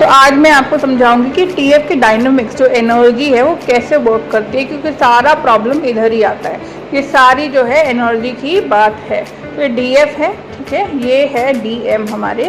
तो आज मैं आपको समझाऊंगी कि टीएफ की डायनामिक्स जो एनर्जी है वो कैसे वर्क करती है, क्योंकि सारा प्रॉब्लम इधर ही आता है। ये सारी जो है एनर्जी की बात है। तो ये डीएफ है, ठीक है, ये है डीएम हमारे,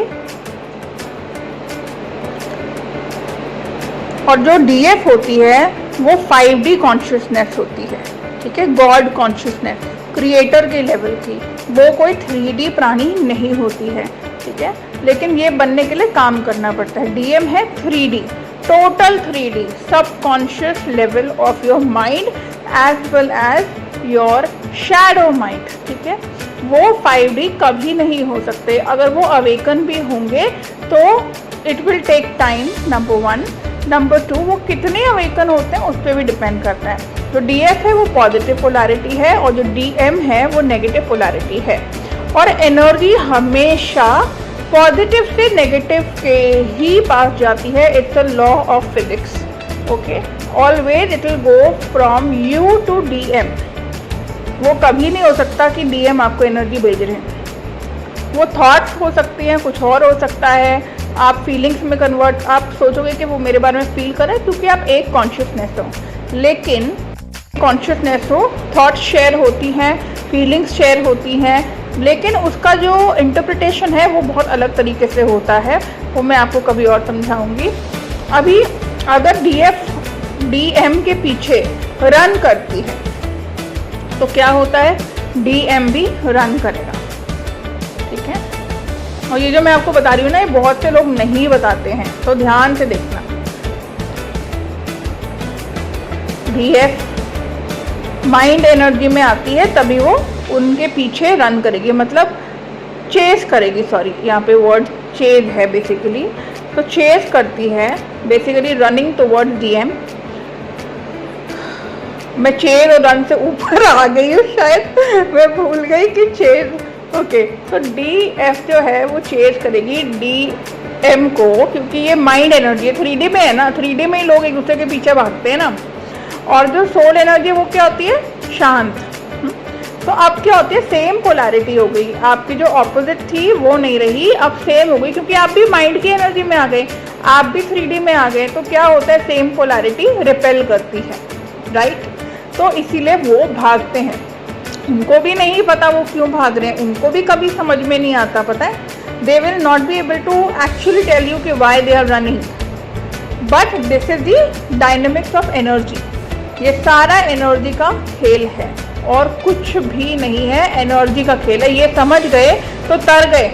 और जो डीएफ होती है वो 5D कॉन्शियसनेस होती है, ठीक है, गॉड कॉन्शियसनेस, क्रिएटर के लेवल की। वो कोई 3D प्राणी नहीं होती है, ठीक है, लेकिन ये बनने के लिए काम करना पड़ता है। डीएम है 3D, total 3D, subconscious level of your mind as well as your shadow mind, ठीक है। वो 5D कभी नहीं हो सकते। अगर वो अवेकन भी होंगे तो it will take time, number 1। Number 2, वो कितने अवेकन होते हैं उस पर भी डिपेंड करता है। जो डीएफ है वो पॉजिटिव पोलैरिटी है और जो डीएम है वो नेगेटिव पोलैरिटी है। और एनर्जी हमेशा पॉजिटिव से नेगेटिव के ही पास जाती है। It's a law of physics, okay. Always it will go from you to DM. वो कभी नहीं हो सकता कि डीएम आपको एनर्जी भेज रहे हैं। वो थॉट्स हो सकती हैं, कुछ और हो सकता है, आप फीलिंग्स में कन्वर्ट, आप सोचोगे कि वो मेरे बारे में फील करे, क्योंकि आप एक कॉन्शियसनेस हो। लेकिन कॉन्शियसनेस हो, थॉट्स शेयर होती हैं, फीलिंग्स शेयर होती हैं, लेकिन उसका जो इंटरप्रिटेशन है वो बहुत अलग तरीके से होता है। वो मैं आपको कभी और समझाऊंगी। अभी अगर डीएफ डीएम के पीछे रन करती है तो क्या होता है, डीएम भी रन करेगा, ठीक है। और ये जो मैं आपको बता रही हूँ ना, ये बहुत से लोग नहीं बताते हैं, तो ध्यान से देखना। डीएफ माइंड एनर्जी में आती है तभी वो उनके पीछे रन करेगी, मतलब चेस करेगी, सॉरी यहाँ पे वर्ड चेज है बेसिकली। तो चेस करती है बेसिकली, रनिंग टुवर्ड्स डीएम। मैं चेज और रन से ऊपर आ गई हूँ शायद, मैं भूल गई कि चेज, ओके। तो डीएफ जो है वो चेज करेगी डीएम को, क्योंकि ये माइंड एनर्जी है, 3D में है ना, 3D में ही लोग एक दूसरे के पीछे भागते हैं ना। और जो सोल एनर्जी वो क्या होती है, शांत। तो अब क्या होती है, सेम पोलैरिटी हो गई। आपकी जो ऑपोजिट थी वो नहीं रही, अब सेम हो गई, क्योंकि आप भी माइंड की एनर्जी में आ गए, आप भी 3D में आ गए। तो क्या होता है, सेम पोलैरिटी रिपेल करती है, राइट। तो इसीलिए वो भागते हैं। उनको भी नहीं पता वो क्यों भाग रहे हैं, उनको भी कभी समझ में नहीं आता, पता है। They will not be able to actually tell you कि why they are running, but this is the dynamics of energy. ये सारा एनर्जी का खेल है और कुछ भी नहीं है, एनर्जी का खेल है। ये समझ गए तो तर गए।